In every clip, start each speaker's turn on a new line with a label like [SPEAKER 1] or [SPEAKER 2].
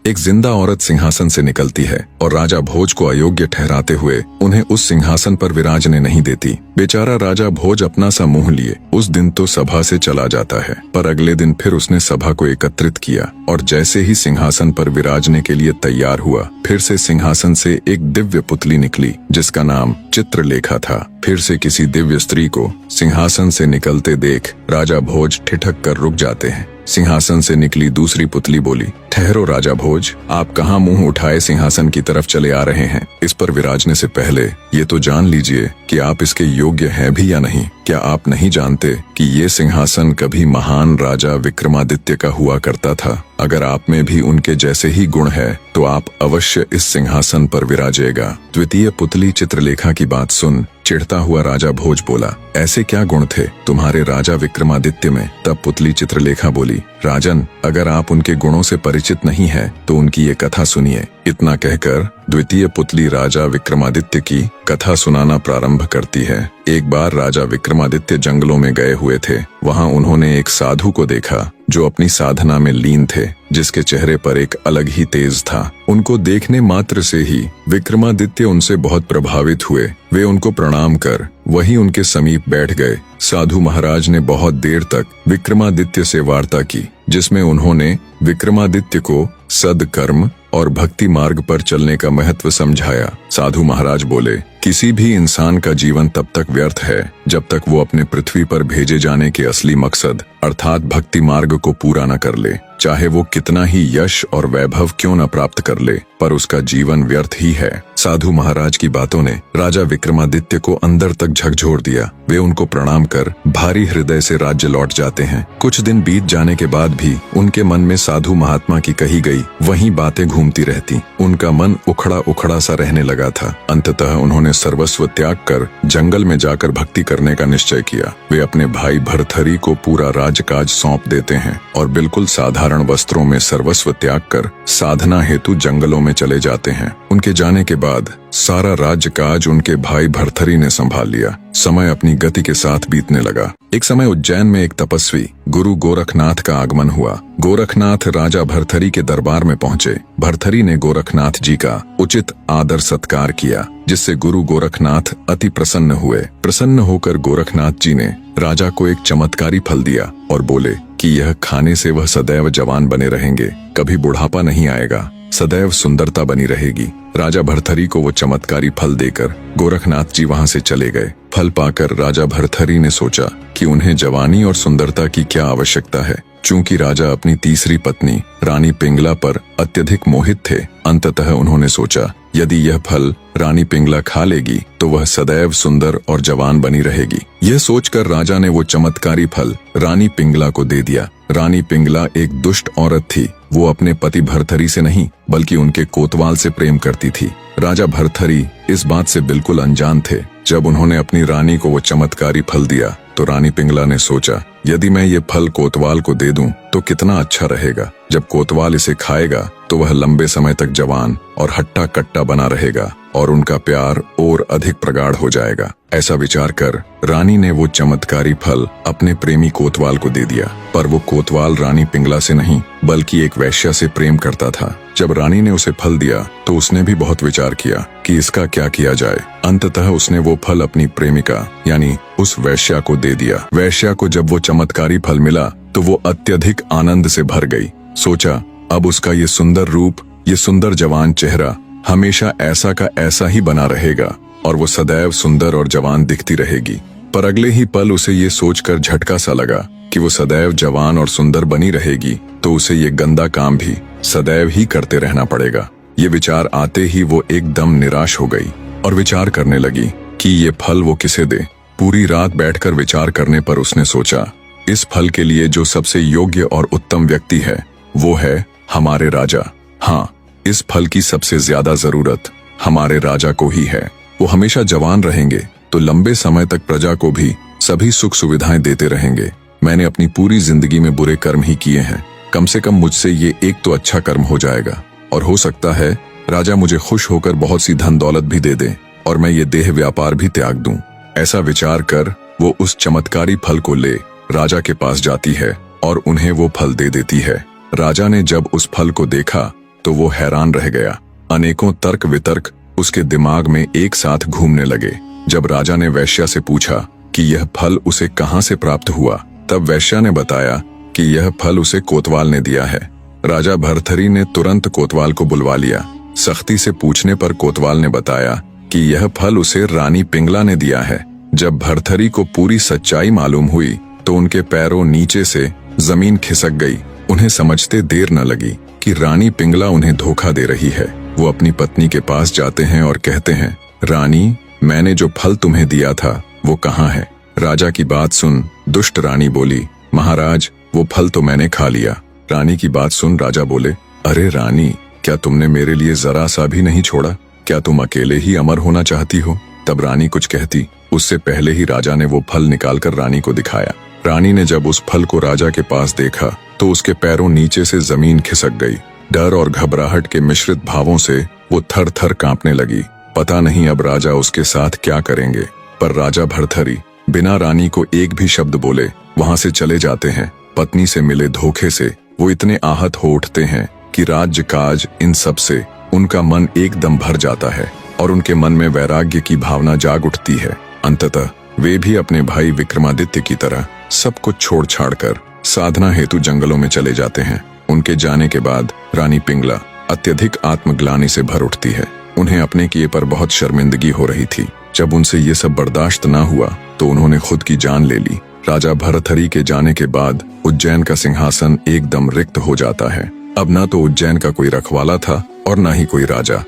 [SPEAKER 1] एक जिंदा औरत सिंहासन से निकलती है और राजा भोज को अयोग्य ठहराते हुए उन्हें उस सिंहासन पर विराजने नहीं देती। बेचारा राजा भोज अपना सा मुंह लिए उस दिन तो सभा से चला जाता है, पर अगले दिन फिर उसने सभा को एकत्रित किया और जैसे ही सिंहासन पर विराजने के लिए तैयार हुआ, फिर से सिंहासन से एक दिव्य पुतली निकली जिसका नाम चित्रलेखा था। फिर से किसी दिव्य स्त्री को सिंहासन से निकलते देख राजा भोज ठिठक कर रुक जाते हैं। सिंहासन से निकली दूसरी पुतली बोली, ठहरो राजा भोज, आप कहाँ मुंह उठाए सिंहासन की तरफ चले आ रहे हैं? इस पर विराजने से पहले ये तो जान लीजिए कि आप इसके योग्य हैं भी या नहीं। क्या आप नहीं जानते कि ये सिंहासन कभी महान राजा विक्रमादित्य का हुआ करता था? अगर आप में भी उनके जैसे ही गुण है तो आप अवश्य इस सिंहासन पर विराजेगा। द्वितीय पुतली चित्रलेखा की बात सुन चिढ़ता हुआ राजा भोज बोला, ऐसे क्या गुण थे तुम्हारे राजा विक्रमादित्य में? तब पुतली चित्रलेखा बोली, राजन, अगर आप उनके गुणों से परिचित नहीं है तो उनकी ये कथा सुनिए। इतना कहकर द्वितीय पुतली राजा विक्रमादित्य की कथा सुनाना प्रारंभ करती है। एक बार राजा विक्रमादित्य जंगलों में गए हुए थे। वहां उन्होंने एक साधु को देखा जो अपनी साधना में लीन थे, जिसके चेहरे पर एक अलग ही तेज था। उनको देखने मात्र से ही विक्रमादित्य उनसे बहुत प्रभावित हुए। वे उनको प्रणाम कर वहीं उनके समीप बैठ गए। साधु महाराज ने बहुत देर तक विक्रमादित्य से वार्ता की, जिसमें उन्होंने विक्रमादित्य को सद्कर्म और भक्ति मार्ग पर चलने का महत्व समझाया। साधु महाराज बोले, किसी भी इंसान का जीवन तब तक व्यर्थ है जब तक वो अपने पृथ्वी पर भेजे जाने के असली मकसद अर्थात भक्ति मार्ग को पूरा न कर ले। चाहे वो कितना ही यश और वैभव क्यों न प्राप्त कर ले, पर उसका जीवन व्यर्थ ही है। साधु महाराज की बातों ने राजा विक्रमादित्य को अंदर तक झकझोर दिया। वे उनको प्रणाम कर भारी हृदय से राज्य लौट जाते हैं। कुछ दिन बीत जाने के बाद भी उनके मन में साधु महात्मा की कही गई वही बातें घूमती रहती। उनका मन उखड़ा उखड़ा सा रहने लगा था। अंततः उन्होंने सर्वस्व त्याग कर जंगल में जाकर भक्ति करने का निश्चय किया। वे अपने भाई भर्तहरि को पूरा राजकाज सौंप देते हैं और बिल्कुल साधारण वस्त्रों में सर्वस्व त्याग कर साधना हेतु जंगलों में चले जाते हैं। उनके जाने के बाद सारा राज्यकाज उनके भाई भर्तहरि ने संभाल लिया। समय अपनी गति के साथ बीतने लगा। एक समय उज्जैन में एक तपस्वी गुरु गोरखनाथ का आगमन हुआ। गोरखनाथ राजा भर्तहरि के दरबार में पहुंचे। भर्तहरि ने गोरखनाथ जी का उचित आदर सत्कार किया, जिससे गुरु गोरखनाथ अति प्रसन्न हुए। प्रसन्न होकर गोरखनाथ जी ने राजा को एक चमत्कारी फल दिया और बोले कि यह खाने से वह सदैव जवान बने रहेंगे, कभी बुढ़ापा नहीं आएगा, सदैव सुंदरता बनी रहेगी। राजा भर्तहरि को वो चमत्कारी फल देकर गोरखनाथ जी वहां से चले गए। फल पाकर राजा भर्तहरि ने सोचा कि उन्हें जवानी और सुंदरता की क्या आवश्यकता है। चूंकि राजा अपनी तीसरी पत्नी रानी पिंगला पर अत्यधिक मोहित थे, अंततः उन्होंने सोचा यदि यह फल रानी पिंगला खा लेगी तो वह सदैव सुंदर और जवान बनी रहेगी। यह सोचकर राजा ने वो चमत्कारी फल रानी पिंगला को दे दिया। रानी पिंगला एक दुष्ट औरत थी। वो अपने पति भर्तहरि से नहीं बल्कि उनके कोतवाल से प्रेम करती थी। राजा भर्तहरि इस बात से बिल्कुल अनजान थे। जब उन्होंने अपनी रानी को वो चमत्कारी फल दिया तो रानी पिंगला ने सोचा यदि मैं ये फल कोतवाल को दे दूं तो कितना अच्छा रहेगा। जब कोतवाल इसे खाएगा तो वह लंबे समय तक जवान और हट्टा कट्टा बना रहेगा और उनका प्यार और अधिक प्रगाढ़ हो जाएगा। ऐसा विचार कर रानी ने वो चमत्कारी फल अपने प्रेमी कोतवाल को दे दिया। पर वो कोतवाल रानी पिंगला से नहीं बल्कि एक वैश्या से प्रेम करता था। जब रानी ने उसे फल दिया तो उसने भी बहुत विचार किया कि इसका क्या किया जाए। अंततः उसने वो फल अपनी प्रेमिका यानी उस वैश्या को दे दिया। वैश्या को जब वो चमत्कारी फल मिला तो वो अत्यधिक आनंद से भर गई। सोचा अब उसका ये सुंदर रूप, ये सुंदर जवान चेहरा हमेशा ऐसा का ऐसा ही बना रहेगा और वो सदैव सुंदर और जवान दिखती रहेगी। पर अगले ही पल उसे ये सोचकर झटका सा लगा कि वो सदैव जवान और सुंदर बनी रहेगी तो उसे ये गंदा काम भी सदैव ही करते रहना पड़ेगा। ये विचार आते ही वो एकदम निराश हो गई और विचार करने लगी कि ये फल वो किसे दे। पूरी रात बैठकर विचार करने पर उसने सोचा इस फल के लिए जो सबसे योग्य और उत्तम व्यक्ति है वो है हमारे राजा। हाँ, इस फल की सबसे ज्यादा जरूरत हमारे राजा को ही है। वो हमेशा जवान रहेंगे तो लंबे समय तक प्रजा को भी सभी सुख सुविधाएं देते रहेंगे। मैंने अपनी पूरी जिंदगी में बुरे कर्म ही किए हैं, कम से कम मुझसे ये एक तो अच्छा कर्म हो जाएगा और हो सकता है राजा मुझे खुश होकर बहुत सी धन दौलत भी दे दे और मैं ये देह व्यापार भी त्याग दूं। ऐसा विचार कर वो उस चमत्कारी फल को ले राजा के पास जाती है और उन्हें वो फल दे देती है। राजा ने जब उस फल को देखा तो वो हैरान रह गया। अनेकों तर्क वितर्क उसके दिमाग में एक साथ घूमने लगे। जब राजा ने वैश्या से पूछा कि यह फल उसे कहाँ से प्राप्त हुआ, तब वैश्या ने बताया कि यह फल उसे कोतवाल ने दिया है। राजा भर्तहरि ने तुरंत कोतवाल को बुलवा लिया। सख्ती से पूछने पर कोतवाल ने बताया कि यह फल उसे रानी पिंगला ने दिया है। जब भर्तहरि को पूरी सच्चाई मालूम हुई तो उनके पैरों नीचे से जमीन खिसक गई। उन्हें समझते देर न लगी कि रानी पिंगला उन्हें धोखा दे रही है। वो अपनी पत्नी के पास जाते हैं और कहते हैं, रानी, मैंने जो फल तुम्हें दिया था वो कहाँ है? राजा की बात सुन दुष्ट रानी बोली, महाराज, वो फल तो मैंने खा लिया। रानी की बात सुन राजा बोले, अरे रानी, क्या तुमने मेरे लिए जरा सा भी नहीं छोड़ा? क्या तुम अकेले ही अमर होना चाहती हो? तब रानी कुछ कहती, उससे पहले ही राजा ने वो फल निकालकर रानी को दिखाया। रानी ने जब उस फल को राजा के पास देखा तो उसके पैरों नीचे से जमीन खिसक गई। डर और घबराहट के मिश्रित भावों से वो थर थर कांपने लगी। पता नहीं अब राजा उसके साथ क्या करेंगे। पर राजा भर्तहरि बिना रानी को एक भी शब्द बोले वहां से चले जाते हैं। पत्नी से मिले धोखे से वो इतने आहत हो उठते हैं कि राज्य काज इन सब से उनका मन एकदम भर जाता है और उनके मन में वैराग्य की भावना जाग उठती है। अंततः वे भी अपने भाई विक्रमादित्य की तरह सब कुछ छोड़ छाड़ कर साधना हेतु जंगलों में चले जाते हैं। उनके जाने के बाद रानी पिंगला अत्यधिक आत्मग्लानि से भर उठती है। उन्हें अपने किए पर बहुत शर्मिंदगी हो रही थी। जब उनसे ये सब बर्दाश्त ना हुआ तो उन्होंने खुद की जान ले ली। राजा भर्तहरि के जाने के बाद उज्जैन का सिंहासन एकदम रिक्त हो जाता है। अब ना तो उज्जैन का कोई रखवाला था और ना ही कोई राजा।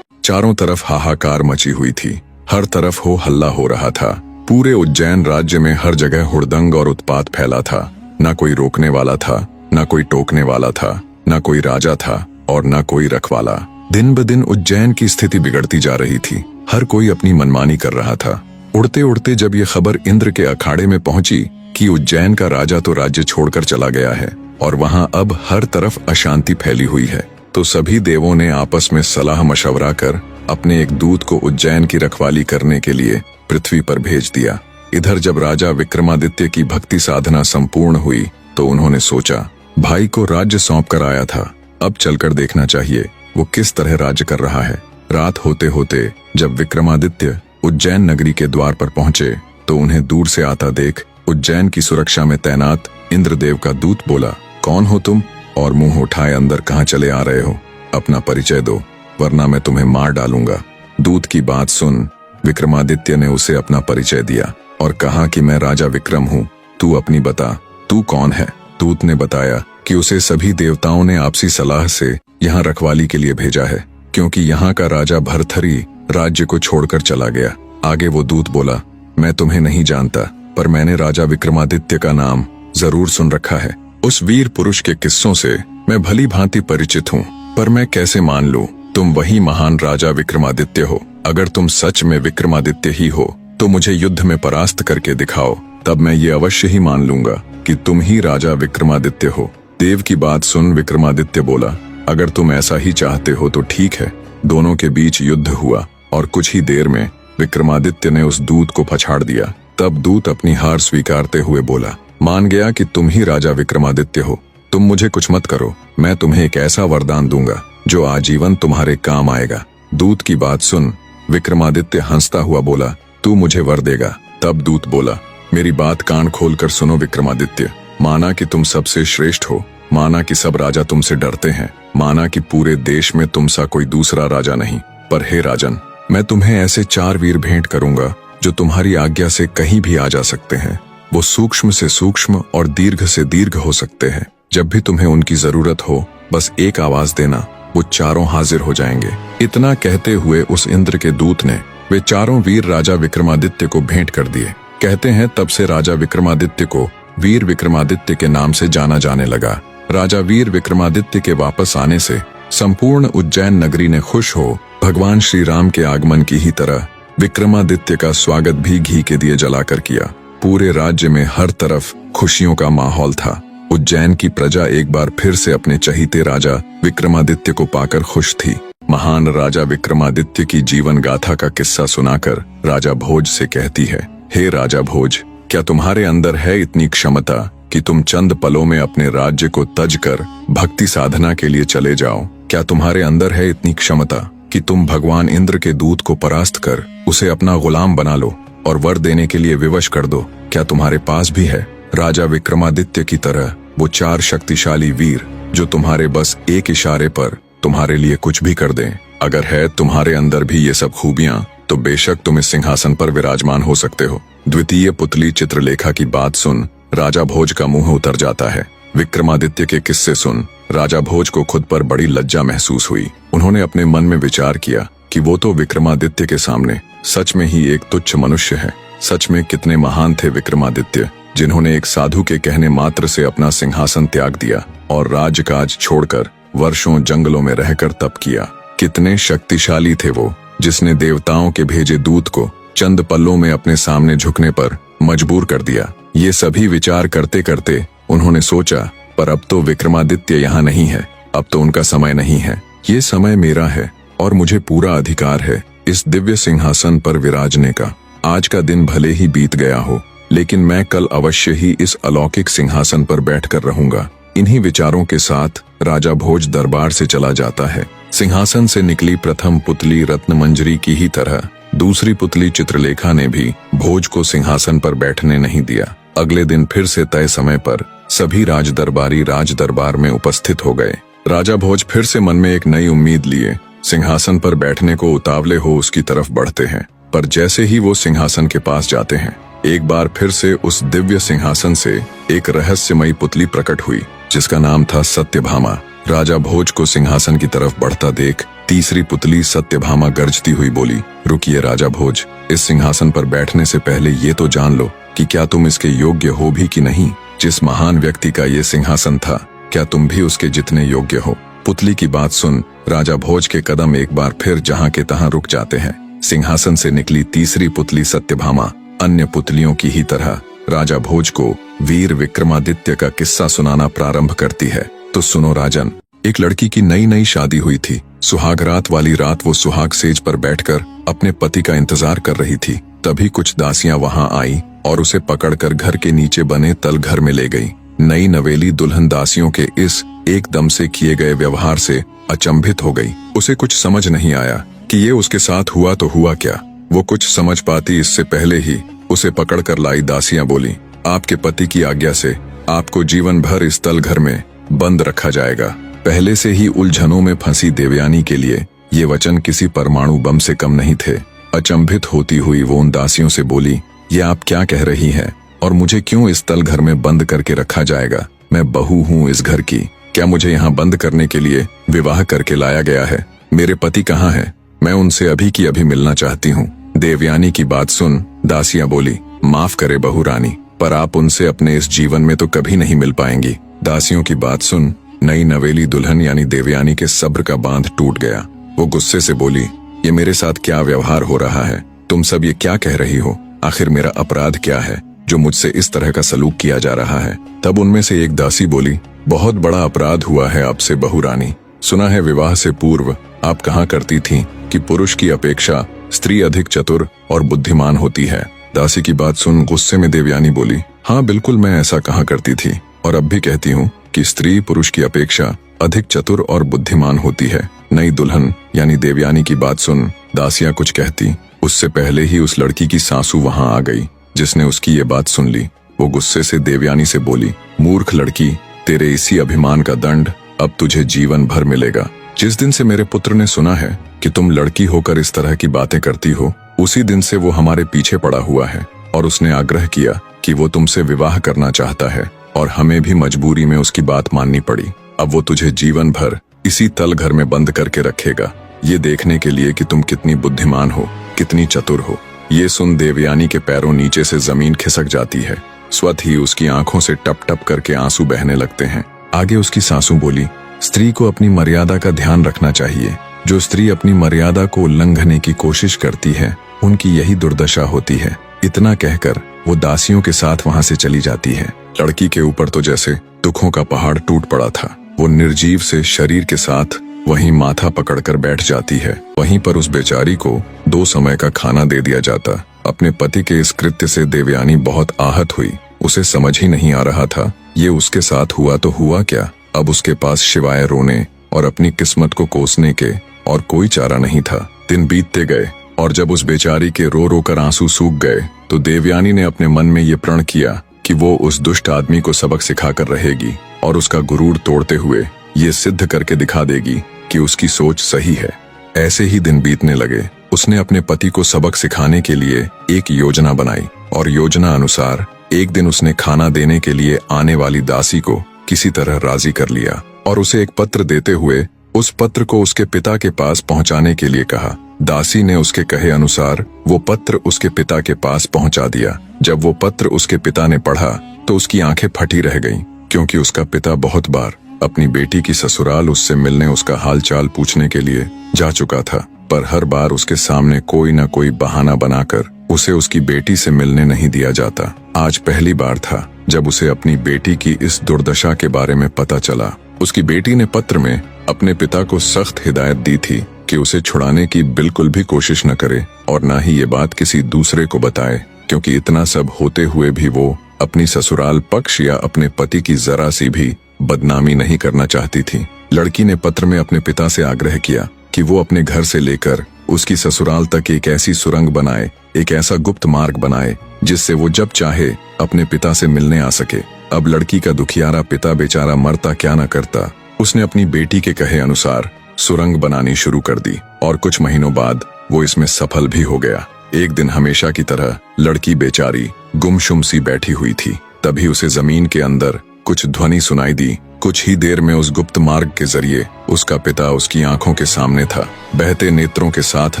[SPEAKER 1] चारों तरफ हाहाकार मची हुई थी। हर तरफ हो हल्ला हो रहा था। पूरे उज्जैन राज्य में हर जगह हुड़दंग और उत्पात फैला था। ना कोई रोकने वाला था, ना कोई टोकने वाला था, ना कोई राजा था और ना कोई रखवाला। दिन ब दिन उज्जैन की स्थिति बिगड़ती जा रही थी। हर कोई अपनी मनमानी कर रहा था। उड़ते उड़ते जब ये खबर इंद्र के अखाड़े में पहुंची कि उज्जैन का राजा तो राज्य छोड़कर चला गया है और वहां अब हर तरफ अशांति फैली हुई है, तो सभी देवों ने आपस में सलाह मशवरा कर अपने एक दूत को उज्जैन की रखवाली करने के लिए पृथ्वी पर भेज दिया। इधर जब राजा विक्रमादित्य की भक्ति साधना संपूर्ण हुई तो उन्होंने सोचा, भाई को राज्य सौंप कर आया था, अब चलकर देखना चाहिए वो किस तरह राज्य कर रहा है। रात होते होते जब विक्रमादित्य उज्जैन नगरी के द्वार पर पहुंचे तो उन्हें दूर से आता देख उज्जैन की सुरक्षा में तैनात इंद्रदेव का दूत बोला, कौन हो तुम और मुंह उठाए अंदर कहाँ चले आ रहे हो? अपना परिचय दो वरना मैं तुम्हें मार डालूंगा। दूत की बात सुन विक्रमादित्य ने उसे अपना परिचय दिया और कहा कि मैं राजा विक्रम हूँ, तू अपनी बता, तू कौन है? दूत ने बताया कि उसे सभी देवताओं ने आपसी सलाह से यहाँ रखवाली के लिए भेजा है, क्योंकि यहाँ का राजा भर्तहरि राज्य को छोड़कर चला गया। आगे वो दूत बोला, मैं तुम्हें नहीं जानता, पर मैंने राजा विक्रमादित्य का नाम जरूर सुन रखा है। उस वीर पुरुष के किस्सों से मैं भली भांति परिचित हूँ, पर मैं कैसे मान लूं तुम वही महान राजा विक्रमादित्य हो? अगर तुम सच में विक्रमादित्य ही हो तो मुझे युद्ध में परास्त करके दिखाओ, तब मैं ये अवश्य ही मान लूंगा कि तुम ही राजा विक्रमादित्य हो। देव की बात सुन विक्रमादित्य बोला, अगर तुम ऐसा ही चाहते हो तो ठीक है। दोनों के बीच युद्ध हुआ और कुछ ही देर में विक्रमादित्य ने उस दूत को पछाड़ दिया। तब दूत अपनी हार स्वीकारते हुए बोला, मान गया कि तुम ही राजा विक्रमादित्य हो। तुम मुझे कुछ मत करो, मैं तुम्हें एक ऐसा वरदान दूंगा जो आजीवन तुम्हारे काम आएगा। दूत की बात सुन विक्रमादित्य हंसता हुआ बोला, तू मुझे वर देगा? तब दूत बोला, मेरी बात कान खोलकर सुनो विक्रमादित्य। माना कि तुम सबसे श्रेष्ठ हो, माना कि सब राजा तुमसे डरते हैं, माना कि पूरे देश में तुम सा कोई दूसरा राजा नहीं, पर हे राजन, मैं तुम्हें ऐसे 4 वीर भेंट करूंगा जो तुम्हारी आज्ञा से कहीं भी आ जा सकते हैं। वो सूक्ष्म से सूक्ष्म और दीर्घ से दीर्घ हो सकते हैं। जब भी तुम्हें उनकी जरूरत हो बस एक आवाज देना, वो चारों हाजिर हो जाएंगे। इतना कहते हुए उस इंद्र के दूत ने वे 4 वीर राजा विक्रमादित्य को भेंट कर दिए। कहते हैं तब से राजा विक्रमादित्य को वीर विक्रमादित्य के नाम से जाना जाने लगा। राजा वीर विक्रमादित्य के वापस आने से संपूर्ण उज्जैन नगरी ने खुश हो भगवान श्री राम के आगमन की ही तरह विक्रमादित्य का स्वागत भी घी के दिए जलाकर किया। पूरे राज्य में हर तरफ खुशियों का माहौल था। उज्जैन की प्रजा एक बार फिर से अपने चहीते राजा विक्रमादित्य को पाकर खुश थी। महान राजा विक्रमादित्य की जीवन गाथा का किस्सा सुनाकर राजा भोज से कहती है, हे राजा भोज, क्या तुम्हारे अंदर है इतनी क्षमता कि तुम चंद पलों में अपने राज्य को तज कर भक्ति साधना के लिए चले जाओ? क्या तुम्हारे अंदर है इतनी क्षमता कि तुम भगवान इंद्र के दूत को परास्त कर उसे अपना गुलाम बना लो और वर देने के लिए विवश कर दो? क्या तुम्हारे पास भी है राजा विक्रमादित्य की तरह वो 4 शक्तिशाली वीर जो तुम्हारे बस एक इशारे पर तुम्हारे लिए कुछ भी कर दें? अगर है तुम्हारे अंदर भी ये सब खूबियां तो बेशक तुम इस सिंहासन पर विराजमान हो सकते हो। द्वितीय पुतली चित्रलेखा की बात सुन राजा भोज का मुंह उतर जाता है। विक्रमादित्य के किस्से सुन राजा भोज को खुद पर बड़ी लज्जा महसूस हुई। उन्होंने अपने मन में विचार किया कि वो तो विक्रमादित्य के सामने सच में ही एक तुच्छ मनुष्य है। सच में कितने महान थे विक्रमादित्य, जिन्होंने एक साधु के कहने मात्र से अपना सिंहासन त्याग दिया और राजकाज छोड़कर वर्षों जंगलों में रहकर तप किया। कितने शक्तिशाली थे वो, जिसने देवताओं के भेजे दूत को चंद पल्लों में अपने सामने झुकने पर मजबूर कर दिया। ये सभी विचार करते करते उन्होंने सोचा, पर अब तो विक्रमादित्य यहाँ नहीं है, अब तो उनका समय नहीं है। ये समय मेरा है और मुझे पूरा अधिकार है इस दिव्य सिंहासन पर विराजने का। आज का दिन भले ही बीत गया हो, लेकिन मैं कल अवश्य ही इस अलौकिक सिंहासन पर बैठकर रहूंगा। इन्हीं विचारों के साथ राजा भोज दरबार से चला जाता है। सिंहासन से निकली प्रथम पुतली रत्नमंजरी की ही तरह दूसरी पुतली चित्रलेखा ने भी भोज को सिंहासन पर बैठने नहीं दिया। अगले दिन फिर से तय समय पर सभी राजदरबारी राज दरबार में उपस्थित हो गए। राजा भोज फिर से मन में एक नई उम्मीद लिए सिंहासन पर बैठने को उतावले हो उसकी तरफ बढ़ते हैं। पर जैसे ही वो सिंहासन के पास जाते हैं, एक बार फिर से उस दिव्य सिंहासन से एक रहस्यमयी पुतली प्रकट हुई, जिसका नाम था सत्यभामा। राजा भोज को सिंहासन की तरफ बढ़ता देख तीसरी पुतली सत्यभामा गरजती हुई बोली, रुकिए राजा भोज, इस सिंहासन पर बैठने से पहले ये तो जान लो कि क्या तुम इसके योग्य हो भी कि नहीं। जिस महान व्यक्ति का ये सिंहासन था, क्या तुम भी उसके जितने योग्य हो? पुतली की बात सुन राजा भोज के कदम एक बार फिर जहाँ के तहाँ रुक जाते हैं। सिंहासन से निकली तीसरी पुतली सत्यभामा अन्य पुतलियों की ही तरह राजा भोज को वीर विक्रमादित्य का किस्सा सुनाना प्रारंभ करती है। तो सुनो राजन, एक लड़की की नई नई शादी हुई थी। सुहाग रात वाली रात वो सुहाग सेज पर बैठकर अपने पति का इंतजार कर रही थी। तभी कुछ दासियां वहां आई और उसे पकड़कर घर के नीचे बने तल घर में ले गई। नई नवेली दुल्हन दासियों के इस एकदम से किए गए व्यवहार से अचंभित हो गई। उसे कुछ समझ नहीं आया कि ये उसके साथ हुआ तो हुआ क्या। वो कुछ समझ पाती इससे पहले ही उसे पकड़कर लाई दासियां बोली, आपके पति की आज्ञा से आपको जीवन भर इस तल घर में बंद रखा जाएगा। पहले से ही उलझनों में फंसी देवयानी के लिए ये वचन किसी परमाणु बम से कम नहीं थे। अचंभित होती हुई वो उन दासियों से बोली, ये आप क्या कह रही हैं और मुझे क्यों इस तल घर में बंद करके रखा जाएगा? मैं बहू हूँ इस घर की, क्या मुझे यहाँ बंद करने के लिए विवाह करके लाया गया है? मेरे पति कहाँ है? मैं उनसे अभी की अभी मिलना चाहती हूँ। देवयानी की बात सुन दासियां बोली, माफ करे बहू रानी, पर आप उनसे अपने इस जीवन में तो कभी नहीं मिल पाएंगी। दासियों की बात सुन नई नवेली दुल्हन यानी देवयानी के सब्र का बांध टूट गया। वो गुस्से से बोली, ये मेरे साथ क्या व्यवहार हो रहा है? तुम सब ये क्या कह रही हो? आखिर मेरा अपराध क्या है जो मुझसे इस तरह का सलूक किया जा रहा है? तब उनमें से एक दासी बोली, बहुत बड़ा अपराध हुआ है आपसे बहू रानी। सुना है विवाह से पूर्व आप कहा करती थीं कि पुरुष की अपेक्षा स्त्री अधिक चतुर और बुद्धिमान होती है। दासी की बात सुन गुस्से में देवयानी बोली, हाँ बिल्कुल मैं ऐसा कहा करती थी और अब भी कहती हूँ कि स्त्री पुरुष की अपेक्षा अधिक चतुर और बुद्धिमान होती है। नई दुल्हन यानी देवयानी की बात सुन दासियां कुछ कहती, उससे पहले ही उस लड़की की सासू वहां आ गई जिसने उसकी ये बात सुन ली। वो गुस्से से देवयानी से बोली, मूर्ख लड़की, तेरे इसी अभिमान का दंड अब तुझे जीवन भर मिलेगा। जिस दिन से मेरे पुत्र ने सुना है कि तुम लड़की होकर इस तरह की बातें करती हो, उसी दिन से वो हमारे पीछे पड़ा हुआ है और उसने आग्रह किया कि वो तुमसे विवाह करना चाहता है और हमें भी मजबूरी में उसकी बात माननी पड़ी। अब वो तुझे जीवन भर इसी तल घर में बंद करके रखेगा, ये देखने के लिए कि तुम कितनी बुद्धिमान हो, कितनी चतुर हो। ये सुन देवयानी के पैरों नीचे से जमीन खिसक जाती है। स्वतः ही उसकी आंखों से टप टप करके आंसू बहने लगते हैं। आगे उसकी सासू बोली, स्त्री को अपनी मर्यादा का ध्यान रखना चाहिए। जो स्त्री अपनी मर्यादा को उल्लंघने की कोशिश करती है, उनकी यही दुर्दशा होती है। इतना कहकर वो दासियों के साथ वहां से चली जाती है। लड़की के ऊपर तो जैसे दुखों का पहाड़ टूट पड़ा था। वो निर्जीव से शरीर के साथ वहीं माथा पकड़कर बैठ जाती है। वहीं पर उस बेचारी को 2 समय का खाना दे दिया जाता। अपने पति के इस कृत्य से देवयानी बहुत आहत हुई। उसे समझ ही नहीं आ रहा था ये उसके साथ हुआ तो हुआ क्या। अब उसके पास सिवाय रोने और अपनी किस्मत को कोसने के और कोई चारा नहीं था। दिन बीतते गए और जब उस बेचारी के रो रो कर आंसू सूख गए तो देवयानी ने अपने मन में ये प्रण किया कि वो उस दुष्ट आदमी को सबक सिखाकर रहेगी और उसका गुरूर तोड़ते हुए ये सिद्ध करके दिखा देगी कि उसकी सोच सही है। ऐसे ही दिन बीतने लगे। उसने अपने पति को सबक सिखाने के लिए एक योजना बनाई और योजना अनुसार एक दिन उसने खाना देने के लिए आने वाली दासी को किसी तरह राजी कर लिया और उसे एक पत्र देते हुए उस पत्र को उसके पिता के पास पहुंचाने के लिए कहा। दासी ने उसके कहे अनुसार वो पत्र उसके पिता के पास पहुंचा दिया। जब वो पत्र उसके पिता ने पढ़ा तो उसकी आंखें फटी रह गईं, क्योंकि उसका पिता बहुत बार अपनी बेटी की ससुराल उससे मिलने उसका हालचाल पूछने के लिए जा चुका था, पर हर बार उसके सामने कोई न कोई बहाना बनाकर उसे उसकी बेटी से मिलने नहीं दिया जाता। आज पहली बार था जब उसे अपनी बेटी की इस दुर्दशा के बारे में पता चला। उसकी बेटी ने पत्र में अपने पिता को सख्त हिदायत दी थी कि उसे छुड़ाने की बिल्कुल भी कोशिश न करे और न ही ये बात किसी दूसरे को बताए, क्योंकि इतना सब होते हुए भी वो अपनी ससुराल पक्ष या अपने पति की जरा सी भी बदनामी नहीं करना चाहती थी। लड़की ने पत्र में अपने पिता से आग्रह किया कि वो अपने घर से लेकर उसकी ससुराल तक एक ऐसी सुरंग बनाए, एक ऐसा गुप्त मार्ग बनाए जिससे वो जब चाहे अपने पिता से मिलने आ सके। अब लड़की का दुखियारा पिता बेचारा मरता क्या न करता। उसने अपनी बेटी के कहे अनुसार सुरंग बनानी शुरू कर दी और कुछ महीनों बाद वो इसमें सफल भी हो गया। एक दिन हमेशा की तरह लड़की बेचारी गुमसुम सी बैठी हुई थी। तभी उसे जमीन के अंदर कुछ ध्वनि सुनाई दी। कुछ ही देर में उस गुप्त मार्ग के जरिए उसका पिता उसकी आंखों के सामने था। बहते नेत्रों के साथ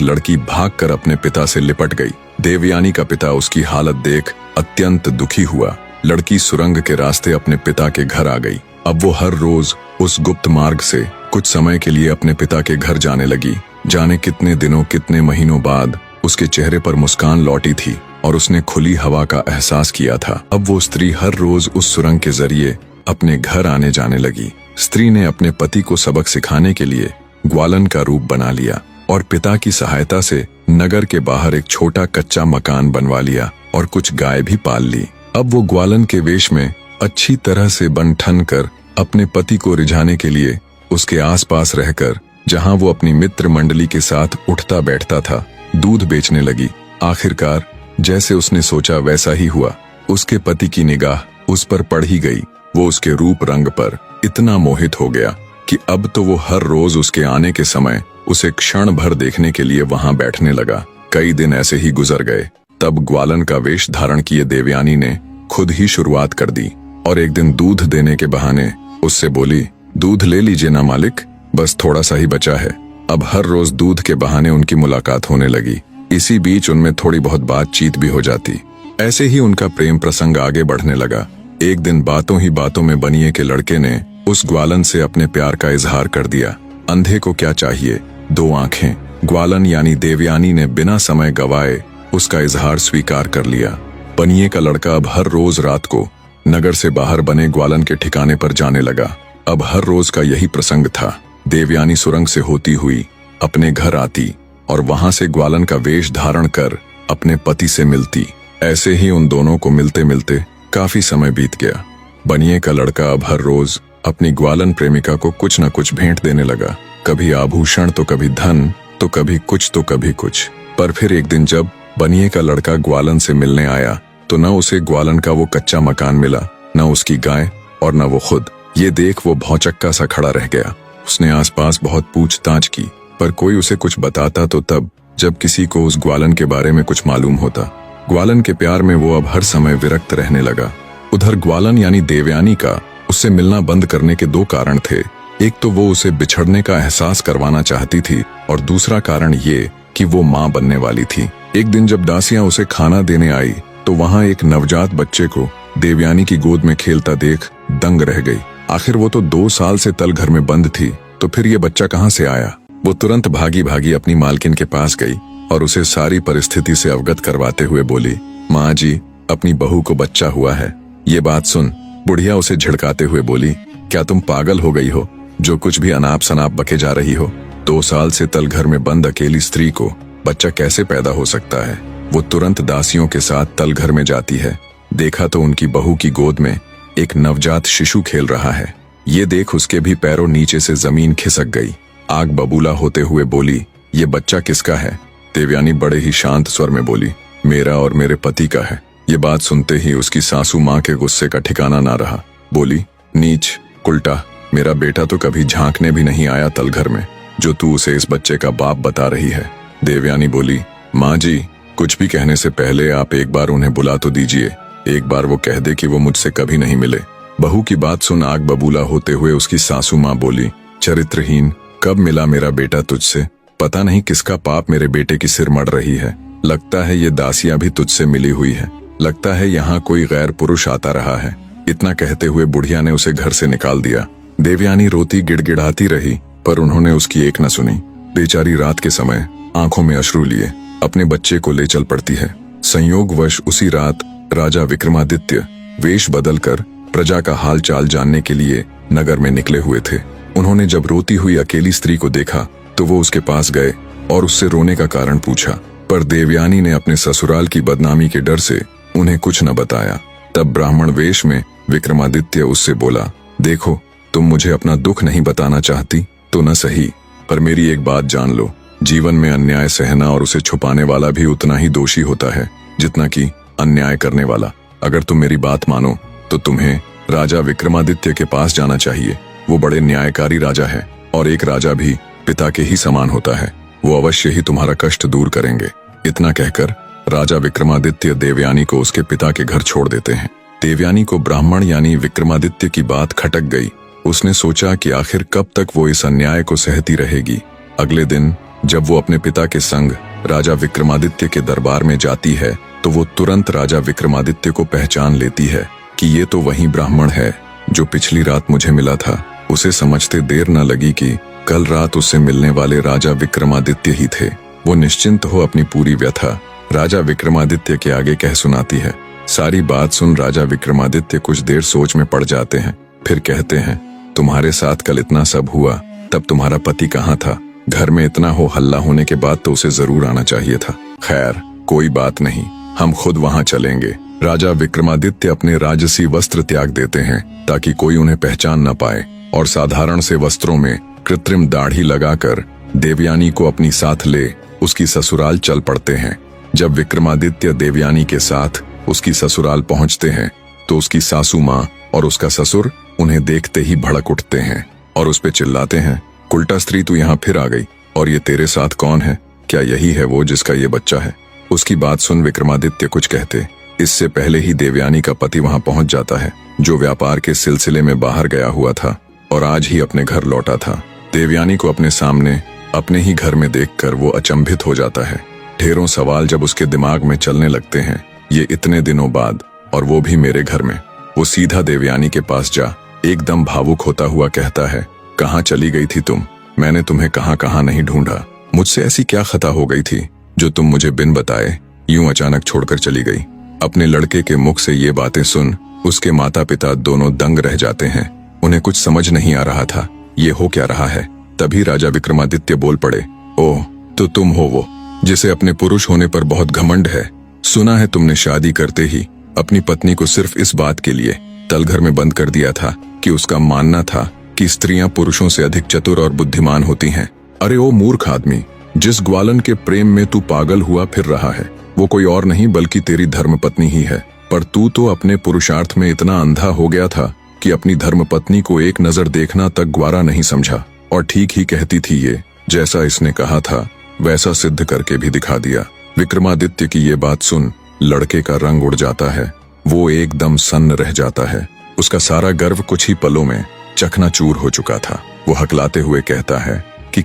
[SPEAKER 1] लड़की भागकर अपने पिता से लिपट गई। देवयानी का पिता उसकी हालत देख अत्यंत दुखी हुआ। लड़की सुरंग के रास्ते अपने पिता के घर आ गई। अब वो हर रोज उस गुप्त मार्ग से कुछ समय के लिए अपने पिता के घर जाने लगी। जाने कितने दिनों कितने महीनों बाद उसके चेहरे पर मुस्कान लौटी थी और उसने खुली हवा का एहसास किया था। अब वो स्त्री हर रोज उस सुरंग के जरिए अपने घर आने जाने लगी। स्त्री ने अपने पति को सबक सिखाने के लिए ग्वालन का रूप बना लिया और पिता की सहायता से नगर के बाहर एक छोटा कच्चा मकान बनवा लिया और कुछ गाय भी पाल ली। अब वो ग्वालन के वेश में अच्छी तरह से बन ठन कर अपने पति को रिझाने के लिए उसके आसपास रहकर, जहां वो अपनी मित्र मंडली के साथ उठता बैठता था, दूध बेचने लगी। आखिरकार जैसे उसने सोचा वैसा ही हुआ। उसके पति की निगाह उस पर पड़ ही गई। वो उसके रूप रंग पर इतना मोहित हो गया कि अब तो वो हर रोज उसके आने के समय उसे क्षण भर देखने के लिए वहां बैठने लगा। कई दिन ऐसे ही गुजर गए। तब ग्वालन का वेश धारण किए देवयानी ने खुद ही शुरुआत कर दी और एक दिन दूध देने के बहाने उससे बोली, दूध ले लीजिए ना मालिक, बस थोड़ा सा ही बचा है। अब हर रोज दूध के बहाने उनकी मुलाकात होने लगी। इसी बीच उनमें थोड़ी बहुत बातचीत भी हो जाती। ऐसे ही उनका प्रेम प्रसंग आगे बढ़ने लगा। एक दिन बातों ही बातों में बनिए के लड़के ने उस ग्वालन से अपने प्यार का इजहार कर दिया। अंधे को क्या चाहिए, दो आंखें। ग्वालन यानी देवयानी ने बिना समय गवाए उसका इजहार स्वीकार कर लिया। बनिए का लड़का अब हर रोज रात को नगर से बाहर बने ग्वालन के ठिकाने पर जाने लगा। अब हर रोज का यही प्रसंग था। देवयानी सुरंग से होती हुई अपने घर आती और वहां से ग्वालन का वेश धारण कर अपने पति से मिलती। ऐसे ही उन दोनों को मिलते मिलते काफी समय बीत गया। बनिए का लड़का अब हर रोज अपनी ग्वालन प्रेमिका को कुछ न कुछ भेंट देने लगा। कभी आभूषण तो कभी धन, तो कभी कुछ तो कभी कुछ। पर फिर एक दिन जब बनिए का लड़का ग्वालन से मिलने आया तो न उसे ग्वालन का वो कच्चा मकान मिला, न उसकी गाय और न वो खुद। ये देख वो भौचक्का सा खड़ा रह गया। उसने आसपास बहुत पूछताछ की, पर कोई उसे कुछ बताता तो तब जब किसी को उस ग्वालन के बारे में कुछ मालूम होता। ग्वालन के प्यार में वो अब हर समय विरक्त रहने लगा। उधर ग्वालन यानी देवयानी का उससे मिलना बंद करने के दो कारण थे। एक तो वो उसे बिछड़ने का एहसास करवाना चाहती थी और दूसरा कारण ये कि वो माँ बनने वाली थी। एक दिन जब दासियां उसे खाना देने आई तो वहां एक नवजात बच्चे को देवयानी की गोद में खेलता देख दंग रह गई। आखिर वो तो 2 साल से तल घर में बंद थी, तो फिर ये बच्चा कहाँ से आया। वो तुरंत भागी भागी अपनी मालकिन के पास गई और उसे सारी परिस्थिति से अवगत करवाते हुए बोली, माँ जी, अपनी बहू को बच्चा हुआ है। ये बात सुन बुढ़िया उसे झिड़काते हुए बोली, क्या तुम पागल हो गई हो, जो कुछ भी अनाप शनाप बके जा रही हो। 2 साल से तल घर में बंद अकेली स्त्री को बच्चा कैसे पैदा हो सकता है। वो तुरंत दासियों के साथ तल घर में जाती है। देखा तो उनकी बहू की गोद में एक नवजात शिशु खेल रहा है। ये देख उसके भी पैरों नीचे से जमीन खिसक गई। आग बबूला होते हुए बोली, ये बच्चा किसका है? देवयानी बड़े ही शांत स्वर में बोली, मेरा और मेरे पति का है। ये बात सुनते ही उसकी सासू माँ के गुस्से का ठिकाना ना रहा। बोली, नीच, उल्टा, मेरा बेटा तो कभी झांकने भी नहीं आया तलघर में, जो तू उसे इस बच्चे का बाप बता रही है। देवयानी बोली, माँ जी, कुछ भी कहने से पहले आप एक बार उन्हें बुला तो दीजिए। एक बार वो कह दे कि वो मुझसे कभी नहीं मिले। बहू की बात सुन आग बबूला होते हुए उसकी सासू माँ बोली, चरित्रहीन, कब मिला मेरा बेटा तुझसे? पता नहीं किसका पाप मेरे बेटे की सिर मड़ रही है। लगता है ये दासियां भी तुझसे मिली हुई है। लगता है यहाँ कोई गैर पुरुष आता रहा है। इतना कहते हुए बुढ़िया ने उसे घर से निकाल दिया। देवयानी रोती गिड़गिड़ाती रही, पर उन्होंने उसकी एक न सुनी। बेचारी रात के समय आंखों में अश्रु लिए अपने बच्चे को ले चल पड़ती है। संयोगवश उसी रात राजा विक्रमादित्य वेश बदलकर प्रजा का हाल चाल जानने के लिए नगर में निकले हुए थे। उन्होंने जब रोती हुई अकेली स्त्री को देखा तो वो उसके पास गए और उससे रोने का कारण पूछा, पर देवयानी ने अपने ससुराल की बदनामी के डर से उन्हें कुछ न बताया। तब ब्राह्मण वेश में विक्रमादित्य उससे बोला, देखो, तुम मुझे अपना दुख नहीं बताना चाहती तो न सही, पर मेरी एक बात जान लो, जीवन में अन्याय सहना और उसे छुपाने वाला भी उतना ही दोषी होता है जितना कि अन्याय करने वाला। अगर तुम मेरी बात मानो तो तुम्हें राजा विक्रमादित्य के पास जाना चाहिए। वो बड़े न्यायकारी राजा है और एक राजा भी पिता के ही समान होता है। वो अवश्य ही तुम्हारा कष्ट दूर करेंगे। इतना कहकर राजा विक्रमादित्य देवयानी को उसके पिता के घर छोड़ देते हैं। देवयानी को ब्राह्मण यानी विक्रमादित्य की बात खटक गई। उसने सोचा कि आखिर कब तक वो इस अन्याय को सहती रहेगी। अगले दिन जब वो अपने पिता के संग राजा विक्रमादित्य के दरबार में जाती है तो वो तुरंत राजा विक्रमादित्य को पहचान लेती है कि ये तो वही ब्राह्मण है जो पिछली रात मुझे मिला था। उसे समझते देर न लगी कि कल रात उससे मिलने वाले राजा विक्रमादित्य ही थे। वो निश्चिंत हो अपनी पूरी व्यथा राजा विक्रमादित्य के आगे कह सुनाती है। सारी बात सुन राजा विक्रमादित्य कुछ देर सोच में पड़ जाते हैं, फिर कहते हैं, तुम्हारे साथ कल इतना सब हुआ, तब तुम्हारा पति कहाँ था? घर में इतना हो हल्ला होने के बाद तो उसे जरूर आना चाहिए था। खैर, कोई बात नहीं, हम खुद वहां चलेंगे। राजा विक्रमादित्य अपने राजसी वस्त्र त्याग देते हैं ताकि कोई उन्हें पहचान न पाए और साधारण से वस्त्रों में कृत्रिम दाढ़ी लगाकर देवयानी को अपनी साथ ले उसकी ससुराल चल पड़ते हैं। जब विक्रमादित्य देवयानी के साथ उसकी ससुराल पहुंचते हैं तो उसकी सासू माँ और उसका ससुर उन्हें देखते ही भड़क उठते हैं और उस पे चिल्लाते हैं, उल्टा स्त्री तू यहाँ फिर आ गई, और ये तेरे साथ कौन है? क्या यही है वो जिसका ये बच्चा है? उसकी बात सुन विक्रमादित्य कुछ कहते इससे पहले ही देवयानी का पति वहां पहुंच जाता है, जो व्यापार के सिलसिले में बाहर गया हुआ था और आज ही अपने घर लौटा था। देवयानी को अपने सामने अपने ही घर में देखकर वो अचंभित हो जाता है। ढेरों सवाल जब उसके दिमाग में चलने लगते हैं, ये इतने दिनों बाद और वो भी मेरे घर में। वो सीधा देवयानी के पास जा एकदम भावुक होता हुआ कहता है, कहाँ चली गई थी तुम? मैंने तुम्हें कहाँ कहाँ नहीं ढूंढा। मुझसे ऐसी क्या खता हो गई थी जो तुम मुझे बिन बताए यूं अचानक छोड़कर चली गई? अपने लड़के के मुख से ये बातें सुन उसके माता पिता दोनों दंग रह जाते हैं। उन्हें कुछ समझ नहीं आ रहा था ये हो क्या रहा है। तभी राजा विक्रमादित्य बोल पड़े, ओह, तो तुम हो वो जिसे अपने पुरुष होने पर बहुत घमंड है। सुना है तुमने शादी करते ही अपनी पत्नी को सिर्फ इस बात के लिए तलघर में बंद कर दिया था कि उसका मानना था कि स्त्रियां पुरुषों से अधिक चतुर और बुद्धिमान होती हैं। अरे ओ मूर्ख आदमी, जिस ग्वालन के प्रेम में तू पागल हुआ फिर रहा है वो कोई और नहीं बल्कि तेरी धर्मपत्नी ही है। पर तू तो अपने पुरुषार्थ में इतना अंधा हो गया था कि अपनी धर्मपत्नी को एक नजर देखना तक ग्वारा नहीं समझा। और ठीक ही कहती थी ये, जैसा इसने कहा था वैसा सिद्ध करके भी दिखा दिया। विक्रमादित्य की ये बात सुन लड़के का रंग उड़ जाता है। वो एकदम सन्न रह जाता है। उसका सारा गर्व कुछ ही पलों में चकनाचूर हो चुका था। वो हकलाते हुए कहता है कि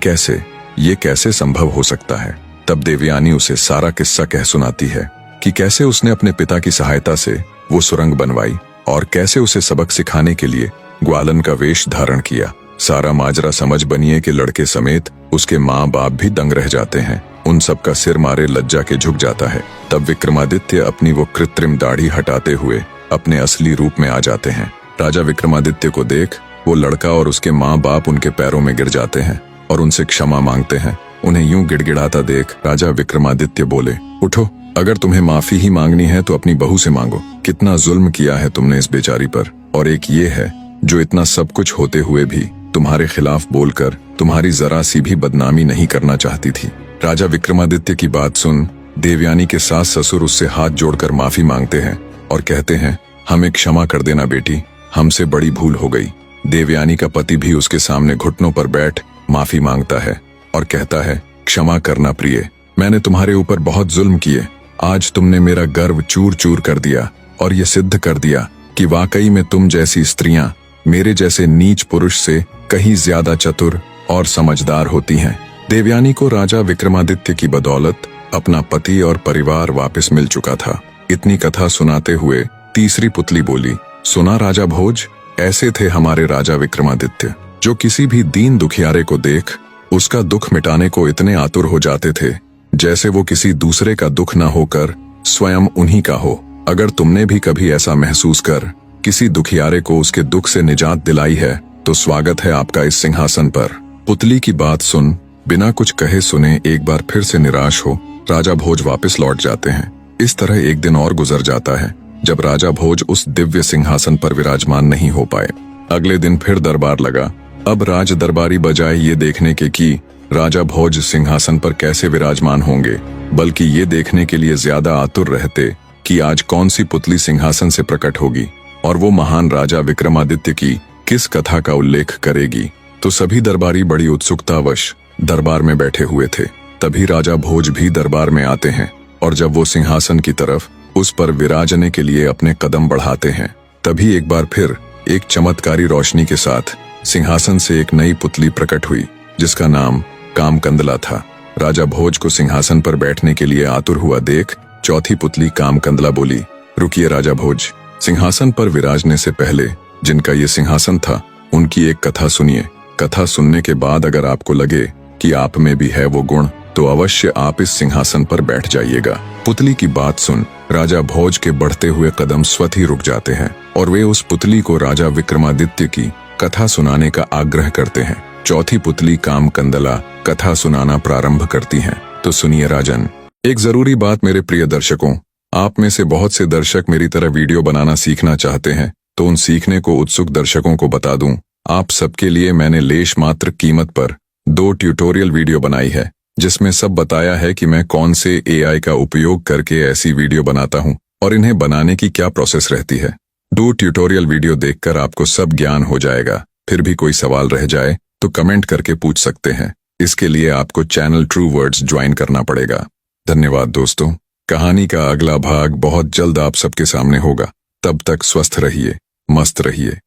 [SPEAKER 1] ये कैसे संभव हो सकता है। तब देवयानी उसे सारा किस्सा कह सुनाती है कि कैसे उसने अपने पिता की सहायता से वो सुरंग बनवाई और कैसे उसे सबक सिखाने के लिए ग्वालन का वेश धारण किया। सारा माजरा समझ बनिए कि लड़के समेत उसके माँ बाप भी दंग रह जाते हैं। उन सब का सिर मारे लज्जा के झुक जाता है। तब विक्रमादित्य अपनी वो कृत्रिम दाढ़ी हटाते हुए अपने असली रूप में आ जाते हैं। राजा विक्रमादित्य को देख वो लड़का और उसके माँ बाप उनके पैरों में गिर जाते हैं और उनसे क्षमा मांगते हैं। उन्हें यूं गिड़गिड़ाता देख राजा विक्रमादित्य बोले, उठो, अगर तुम्हें माफी ही मांगनी है तो अपनी बहू से मांगो। कितना जुल्म किया है तुमने इस बेचारी पर। और एक ये है जो इतना सब कुछ होते हुए भी तुम्हारे खिलाफ बोलकर तुम्हारी जरा सी भी बदनामी नहीं करना चाहती थी। राजा विक्रमादित्य की बात सुन देवयानी के सास ससुर उससे हाथ जोड़कर माफी मांगते हैं और कहते हैं, हमें क्षमा कर देना बेटी, हमसे बड़ी भूल हो गई। देवयानी का पति भी उसके सामने घुटनों पर बैठ माफी मांगता है और कहता है, क्षमा करना प्रिय, मैंने तुम्हारे ऊपर बहुत जुल्म किए। आज तुमने मेरा गर्व चूर चूर कर दिया और ये सिद्ध कर दिया कि वाकई में तुम जैसी स्त्रियां मेरे जैसे नीच पुरुष से कहीं ज्यादा चतुर और समझदार होती हैं। देवयानी को राजा विक्रमादित्य की बदौलत अपना पति और परिवार वापस मिल चुका था। इतनी कथा सुनाते हुए तीसरी पुतली बोली, सुना राजा भोज, ऐसे थे हमारे राजा विक्रमादित्य, जो किसी भी दीन दुखियारे को देख उसका दुख मिटाने को इतने आतुर हो जाते थे जैसे वो किसी दूसरे का दुख न होकर स्वयं उन्हीं का हो। अगर तुमने भी कभी ऐसा महसूस कर किसी दुखियारे को उसके दुख से निजात दिलाई है तो स्वागत है आपका इस सिंहासन पर। पुतली की बात सुन बिना कुछ कहे सुने एक बार फिर से निराश हो राजा भोज वापस लौट जाते हैं। इस तरह एक दिन और गुजर जाता है जब राजा भोज उस दिव्य सिंहासन पर विराजमान नहीं हो पाए। अगले दिन फिर दरबार लगा। अब राज दरबारी बजाय ये देखने के कि राजा भोज सिंहासन पर कैसे विराजमान होंगे, बल्कि ये देखने के लिए ज्यादा आतुर रहते कि आज कौन सी पुतली सिंहासन से प्रकट होगी और वो महान राजा विक्रमादित्य की किस कथा का उल्लेख करेगी। तो सभी दरबारी बड़ी उत्सुकतावश दरबार में बैठे हुए थे। तभी राजा भोज भी दरबार में आते हैं और जब वो सिंहासन की तरफ उस पर विराजने के लिए अपने कदम बढ़ाते हैं, तभी एक बार फिर एक चमत्कारी रोशनी के साथ सिंहासन से एक नई पुतली प्रकट हुई जिसका नाम कामकंदला था। राजा भोज को सिंहासन पर बैठने के लिए आतुर हुआ देख चौथी पुतली कामकंदला बोली, रुकिए राजा भोज, सिंहासन पर विराजने से पहले जिनका ये सिंहासन था उनकी एक कथा सुनिए। कथा सुनने के बाद अगर आपको लगे कि आप में भी है वो गुण तो अवश्य आप इस सिंहासन पर बैठ जाइएगा। पुतली की बात सुन राजा भोज के बढ़ते हुए कदम स्वतः ही रुक जाते हैं और वे उस पुतली को राजा विक्रमादित्य की कथा सुनाने का आग्रह करते हैं। चौथी पुतली कामकंदला कथा सुनाना प्रारंभ करती हैं। तो सुनिए राजन, एक जरूरी बात मेरे प्रिय दर्शकों, आप में से बहुत से दर्शक मेरी तरह वीडियो बनाना सीखना चाहते हैं, तो उन सीखने को उत्सुक दर्शकों को बता दूं, आप सबके लिए मैंने लेश मात्र कीमत पर 2 ट्यूटोरियल वीडियो बनाई है जिसमें सब बताया है कि मैं कौन से AI का उपयोग करके ऐसी वीडियो बनाता हूं और इन्हें बनाने की क्या प्रोसेस रहती है। 2 ट्यूटोरियल वीडियो देखकर आपको सब ज्ञान हो जाएगा। फिर भी कोई सवाल रह जाए तो कमेंट करके पूछ सकते हैं। इसके लिए आपको चैनल ट्रू वर्ड्स ज्वाइन करना पड़ेगा। धन्यवाद दोस्तों। कहानी का अगला भाग बहुत जल्द आप सबके सामने होगा। तब तक स्वस्थ रहिए, मस्त रहिए।